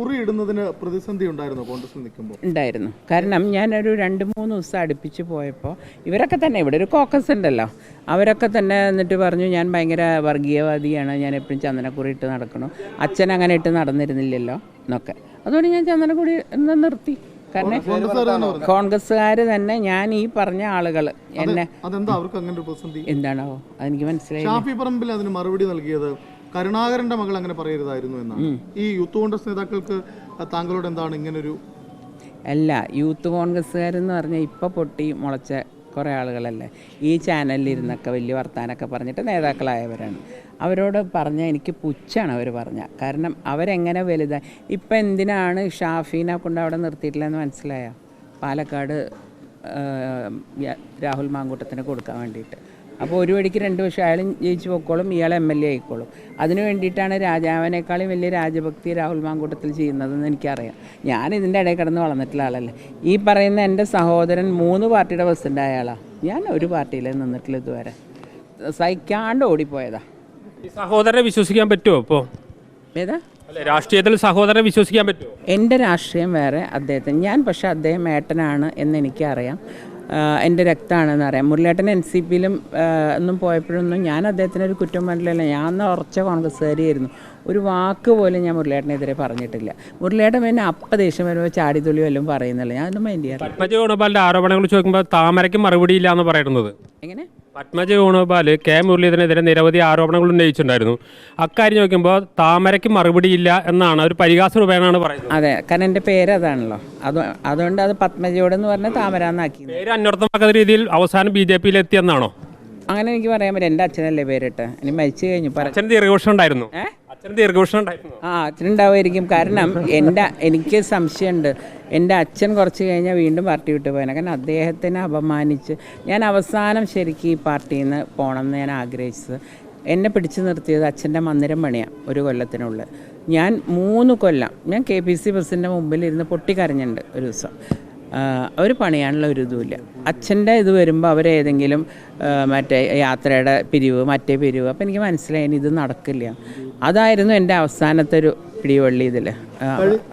കുറി ഇടുന്നതിന് പ്രതിസന്ധി ഉണ്ടായിരുന്നു കോൺഗ്രസിൽ നിൽക്കുമ്പോൾ? ഉണ്ടായിരുന്നു. കാരണം ഞാനൊരു 2-3 ദിവസം അടുപ്പിച്ച് പോയപ്പോൾ ഇവരൊക്കെ തന്നെ, ഇവിടെ ഒരു കോക്കസ് ഉണ്ടല്ലോ, അവരൊക്കെ തന്നെ എന്നിട്ട് പറഞ്ഞു ഞാൻ ഭയങ്കര വർഗീയവാദിയാണ്, ഞാൻ എപ്പോഴും ചന്ദനക്കുറി ഇട്ട് നടക്കണം, അച്ഛൻ അങ്ങനെ ഇട്ട് നടന്നിരുന്നില്ലല്ലോ എന്നൊക്കെ. അതുകൊണ്ട് ഞാൻ ചന്ദനക്കുറി നിർത്തി. കാരണം കോൺഗ്രസ്സുകാർ തന്നെ, ഞാൻ ഈ പറഞ്ഞ ആളുകൾ എന്നെ എന്താണോ അതെനിക്ക് മനസ്സിലായി. ഷാഫി പറമ്പിൽ അതിന് മറുപടി നൽകിയത് കരുണാകരന്റെ മകൾ അങ്ങനെ പറയരുതായിരുന്നു എന്നാണ്. ഈ യൂത്ത് കോൺഗ്രസ് നേതാക്കൾക്ക് താങ്കളോട് എന്താണ് ഇങ്ങനൊരു? അല്ല, യൂത്ത് കോൺഗ്രസ്സുകാരെന്ന് പറഞ്ഞാൽ ഇപ്പോൾ പൊട്ടി മുളച്ച കുറേ ആളുകളല്ലേ ഈ ചാനലിലിരുന്നൊക്കെ വലിയ വർത്താനൊക്കെ പറഞ്ഞിട്ട് നേതാക്കളായവരാണ്. അവരോട് പറഞ്ഞാൽ എനിക്ക് പുച്ഛാണ് അവർ പറഞ്ഞാൽ. കാരണം അവരെങ്ങനെ വലുതായി. ഇപ്പം എന്തിനാണ് ഷാഫീനെ കൊണ്ട് അവിടെ നിർത്തിയിട്ടില്ലെന്ന് മനസ്സിലായോ? പാലക്കാട് രാഹുൽ മാങ്കൂട്ടത്തിന് കൊടുക്കാൻ വേണ്ടിയിട്ട്. അപ്പോൾ ഒരു വഴിക്ക് 2 വർഷം അയാളും ജയിച്ചു പോയിക്കോളും, ഇയാൾ MLA ആയിക്കോളും. അതിന് വേണ്ടിയിട്ടാണ് രാജാവിനേക്കാളും വലിയ രാജഭക്തി രാഹുൽ മാങ്കൂട്ടത്തിൽ ചെയ്യുന്നതെന്ന് എനിക്കറിയാം. ഞാൻ ഇതിൻ്റെ ഇടയിൽ കിടന്ന് വളർന്നിട്ടുള്ള ആളല്ലേ. ഈ പറയുന്ന എൻ്റെ സഹോദരൻ 3 പാർട്ടിയുടെ പ്രസിഡൻ്റ് ആയ ആളാണ്. ഞാൻ ഒരു പാർട്ടിയിലേ നിന്നിട്ടില്ല ഇതുവരെ. സഹിക്കാണ്ട് ഓടിപ്പോയതാ. ഈ സഹോദരനെ വിശ്വസിക്കാൻ പറ്റുമോ? ഇപ്പോൾ ഏതാ രാഷ്ട്രീയത്തിൽ സഹോദരനെ വിശ്വസിക്കാൻ പറ്റുമോ? എൻ്റെ രാഷ്ട്രീയം വേറെ, അദ്ദേഹത്തിന് ഞാൻ. പക്ഷേ അദ്ദേഹം ഏട്ടനാണ് എന്ന് എനിക്കറിയാം, എൻ്റെ രക്തമാണെന്ന് അറിയാം. മുരളിയേട്ടൻ NCPയിലും ഒന്നും പോയപ്പോഴൊന്നും ഞാൻ അദ്ദേഹത്തിനൊരു കുറ്റം പറഞ്ഞില്ല. ഞാൻ ഉറച്ച കോൺഗ്രസ്സുകാരിയായിരുന്നു. ഒരു വാക്ക് പോലും ഞാൻ മുരളിയേട്ടനെതിരെ പറഞ്ഞിട്ടില്ല. മുരളിയേട്ടൻ പിന്നെ ദേഷ്യം വരുമ്പോൾ ചാടിത്തുള്ളി വല്ലതും പറയുന്നില്ല, ഞാനൊന്നും മൈൻഡ് ചെയ്യാറില്ല. പത്മജ വേണുഗോപാലിൻ്റെ ആരോപണങ്ങൾ ചോദിക്കുമ്പോൾ താമരയ്ക്ക് മറുപടിയില്ല എന്ന് പറയുന്നത് എങ്ങനെ? പത്മജ വേണുഗോപാൽ K മുരളീധരനെതിരെ നിരവധി ആരോപണങ്ങൾ ഉന്നയിച്ചിട്ടുണ്ടായിരുന്നു. അക്കാര്യം ചോദിക്കുമ്പോൾ താമരയ്ക്ക് മറുപടിയില്ല എന്നാണ് ഒരു പരിഹാസ രൂപേണാണ് പറയുന്നത്. അതെ, കാരണം എൻ്റെ പേര് അതാണല്ലോ. അതുകൊണ്ട് അത് പത്മജയോടെന്ന് പറഞ്ഞാൽ താമരാന്നാക്കി. പേര് അന്വർത്ഥമാക്കുന്ന രീതിയിൽ അവസാനം BJPയിൽ എത്തിയെന്നാണോ? അങ്ങനെ എനിക്ക് പറയാൻ പറ്റും. എൻ്റെ അച്ഛനല്ലേ പേരിട്ട്, ഇനി മരിച്ചു കഴിഞ്ഞു. അച്ഛൻ ദീർഘവർഷം ഉണ്ടായിരുന്നു. അച്ഛനുണ്ടാവുമായിരിക്കും. കാരണം എനിക്ക് സംശയമുണ്ട്, എൻ്റെ അച്ഛൻ കുറച്ച് കഴിഞ്ഞാൽ വീണ്ടും പാർട്ടി വിട്ട് പോയനെ. കാരണം അദ്ദേഹത്തിനെ അപമാനിച്ച് ഞാൻ അവസാനം ശരിക്കും ഈ പാർട്ടിയിൽ നിന്ന് പോകണമെന്ന് ഞാൻ ആഗ്രഹിച്ചത്. എന്നെ പിടിച്ചു നിർത്തിയത് അച്ഛൻ്റെ മന്ദിരം പണിയാണ്. 1 കൊല്ലത്തിനുള്ളിൽ ഞാൻ 3 കൊല്ലം ഞാൻ KPC ബസ്സിൻ്റെ മുമ്പിൽ ഇരുന്ന് പൊട്ടിക്കരഞ്ഞിട്ടുണ്ട് ഒരു ദിവസം. അവർ പണിയാനുള്ള ഒരു ഇതുമില്ല. അച്ഛൻ്റെ ഇത് വരുമ്പോൾ അവരേതെങ്കിലും മറ്റേ യാത്രയുടെ പിരിവ്, മറ്റേ പിരിവ്. അപ്പോൾ എനിക്ക് മനസ്സിലായി ഇത് നടക്കില്ല. അതായിരുന്നു എൻ്റെ അവസാനത്തെ ഒരു പിടിവള്ളി. ഇതിൽ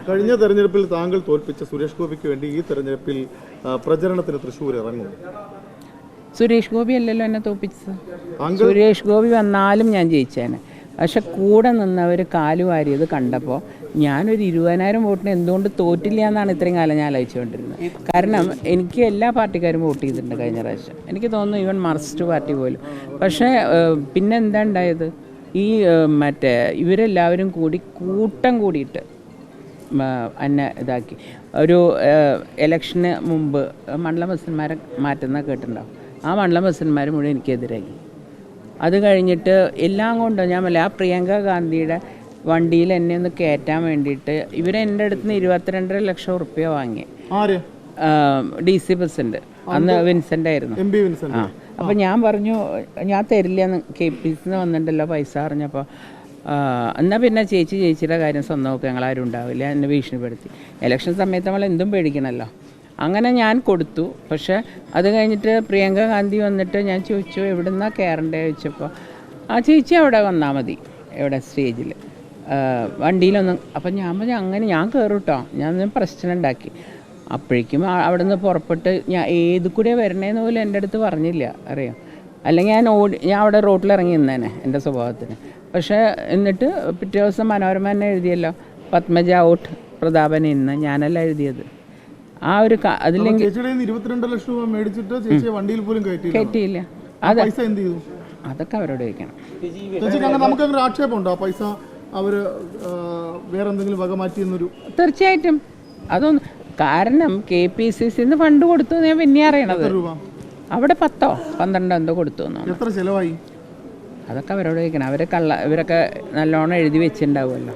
കഴിഞ്ഞ തെരഞ്ഞെടുപ്പിൽ താങ്കൾ തോൽപ്പിച്ച സുരേഷ് ഗോപിക്ക് വേണ്ടി ഈ തെരഞ്ഞെടുപ്പിൽ പ്രചരണത്തിന് തൃശ്ശൂർ ഇറങ്ങും. സുരേഷ് ഗോപി അല്ലല്ലോ എന്നെ തോൽപ്പിച്ചത്. സുരേഷ് ഗോപി വന്നാലും ഞാൻ ജയിച്ചേനെ. പക്ഷെ കൂടെ നിന്നവർ കാലുവാരിയത് കണ്ടപ്പോൾ ഞാനൊരു 20,000 വോട്ടിന് എന്തുകൊണ്ട് തോറ്റില്ല എന്നാണ് ഇത്രയും കാലം ഞാൻ ആലോചിച്ചുകൊണ്ടിരുന്നത്. കാരണം എനിക്ക് എല്ലാ പാർട്ടിക്കാരും വോട്ട് ചെയ്തിട്ടുണ്ട് കഴിഞ്ഞ പ്രാവശ്യം. എനിക്ക് തോന്നുന്നു ഈവൻ മാർക്സിസ്റ്റ് പാർട്ടി പോലും. പക്ഷേ പിന്നെ എന്താ ഉണ്ടായത്? ഈ മറ്റേ ഇവരെല്ലാവരും കൂടി കൂട്ടം കൂടിയിട്ട് എന്നെ ഇതാക്കി. ഒരു ഇലക്ഷന് മുമ്പ് മണ്ഡലം പ്രസിഡന്റുമാരെ മാറ്റുന്ന കേട്ടിട്ടുണ്ടാവും. ആ മണ്ഡലം പ്രസിഡന്റുമാർ മുഴുവൻ എനിക്കെതിരായി. അത് കഴിഞ്ഞിട്ട് എല്ലാം കൊണ്ട് ഞാൻ ആ പ്രിയങ്ക ഗാന്ധിയുടെ വണ്ടിയിൽ എന്നെ ഒന്ന് കയറ്റാൻ വേണ്ടിയിട്ട് ഇവരെൻ്റെ അടുത്ത് നിന്ന് 22.5 ലക്ഷം റുപ്യ വാങ്ങി. DC പ്രസിഡന്റ് അന്ന് വിൻസെൻ്റ് ആയിരുന്നു. ആ, അപ്പോൾ ഞാൻ പറഞ്ഞു ഞാൻ തരില്ല എന്ന്. KPCന്ന് വന്നിട്ടുണ്ടല്ലോ പൈസ അറിഞ്ഞപ്പോൾ. എന്നാൽ പിന്നെ ചേച്ചിയുടെ കാര്യം സ്വന്തം നോക്കുക, ഞങ്ങളാരും ഉണ്ടാവില്ല, എന്നെ ഭീഷണിപ്പെടുത്തി. ഇലക്ഷൻ സമയത്ത് നമ്മൾ എന്തും പേടിക്കണമല്ലോ. അങ്ങനെ ഞാൻ കൊടുത്തു. പക്ഷേ അത് കഴിഞ്ഞിട്ട് പ്രിയങ്ക ഗാന്ധി വന്നിട്ട് ഞാൻ ചോദിച്ചു എവിടെ നിന്നാണ് കയറേണ്ടത് ചോദിച്ചപ്പോൾ ആ ചേച്ചി അവിടെ വന്നാൽ മതി, എവിടെ സ്റ്റേജിൽ വണ്ടിയിലൊന്നും. അപ്പം ഞാൻ പറഞ്ഞു അങ്ങനെ ഞാൻ കയറും കേട്ടോ, ഞാൻ പ്രശ്നം ഉണ്ടാക്കി. അപ്പോഴേക്കും അവിടെ നിന്ന് പുറപ്പെട്ട് ഞാൻ ഏത് കൂടിയാണ് വരണേന്ന് പോലും എൻ്റെ അടുത്ത് പറഞ്ഞില്ല, അറിയാം. അല്ലെങ്കിൽ ഞാൻ അവിടെ റോട്ടിലിറങ്ങി നിന്നേനെ എൻ്റെ സ്വഭാവത്തിന്. പക്ഷേ എന്നിട്ട് പിറ്റേ ദിവസം മനോരമ തന്നെ എഴുതിയല്ലോ പത്മജ ഔട്ട്, പ്രതാപൻ ഇന്ന്. ഞാനല്ല എഴുതിയത്. ആ ഒരു അതില്ലെങ്കിൽ 22 ലക്ഷം രൂപ മേടിച്ചിട്ട് ചേച്ചിയെ വണ്ടിയിൽ പോലും കയറ്റിയില്ല. അതൊക്കെ അവരോട് ചോദിക്കണം. നമുക്ക് ആക്ഷേപമുണ്ടോ ആ പൈസ അവര് വേറെ എന്തെങ്കിലും വക മാറ്റി എന്നൊരു? തീർച്ചയായിട്ടും അതൊന്നും. കാരണം KPCCന്ന് ഫണ്ട് കൊടുത്തു ഞാൻ പിന്നെ അറിയണത്. അവിടെ 10-12 എന്തോ കൊടുത്തു. എത്ര ചെലവായി? അതൊക്കെ അവരോട് ചോദിക്കണം. ഇവരൊക്കെ നല്ലോണം എഴുതി വെച്ചിട്ടുണ്ടാവുമല്ലോ.